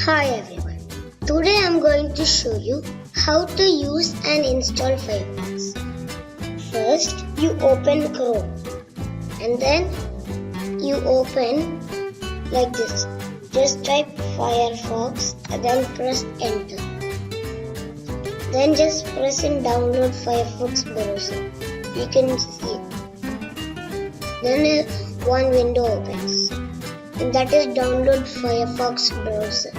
Hi everyone. Today I'm going to show you how to use and install Firefox. First, you open Chrome and then you open like this. Just type Firefox and then press enter. Then just press in download Firefox browser. You can see it. Then one window opens. And that is download Firefox browser.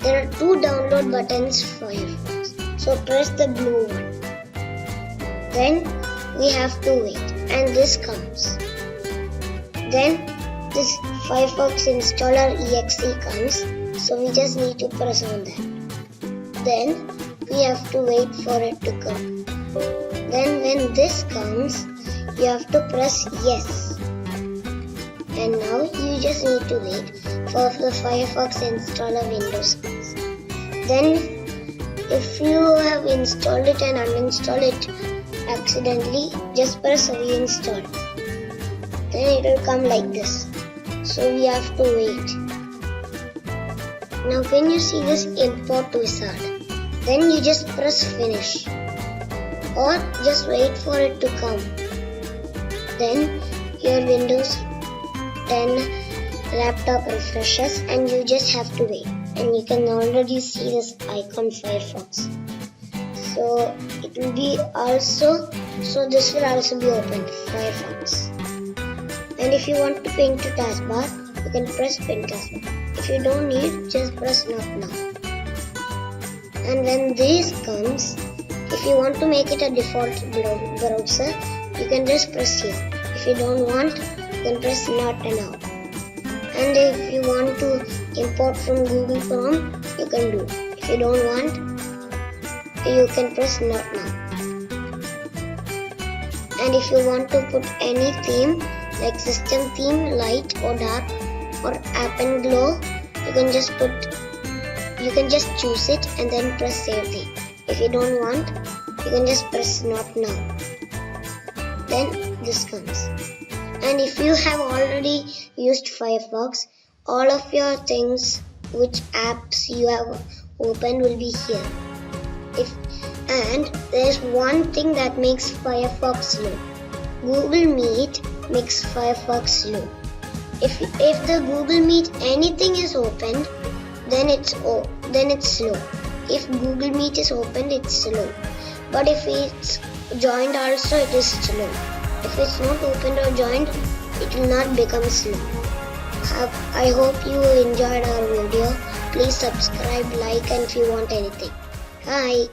There are two download buttons for Firefox. So press the blue one. Then we have to wait and this comes. Then this Firefox installer exe comes. So we just need to press on that. Then we have to wait for it to come. Then when this comes, you have to press yes. And now you just need to wait for the Firefox installer Windows 10. Then if you have installed it and uninstalled it accidentally, just press reinstall. Then it will come like this. So we have to wait. Now when you see this import wizard, then you just press finish. Or just wait for it to come. Then your Windows 10 laptop refreshes and you just have to wait, and you can already see this icon Firefox. So it will be also, so this will also be opened, Firefox. And if you want to pin to taskbar, you can press pin taskbar. If you don't need, just press not now. And when this comes, if you want to make it a default browser, you can just press here. If you don't want, then press not now. And if you want to import from Google Chrome, you can do. If you don't want, you can press not now. And if you want to put any theme, like system theme, light or dark, or app and glow, you can just choose it and then press save theme. If you don't want, you can just press not now. Then this comes. And if you have already used Firefox, all of your things, which apps you have opened will be here. And there's one thing that makes Firefox slow. Google Meet makes Firefox slow. If the Google Meet anything is opened, then it's slow. If Google Meet is opened, it's slow. But if it's joined also, it is slow. If it's not opened or joined, it will not become slow. I hope you enjoyed our video. Please subscribe, like, and if you want anything. Bye.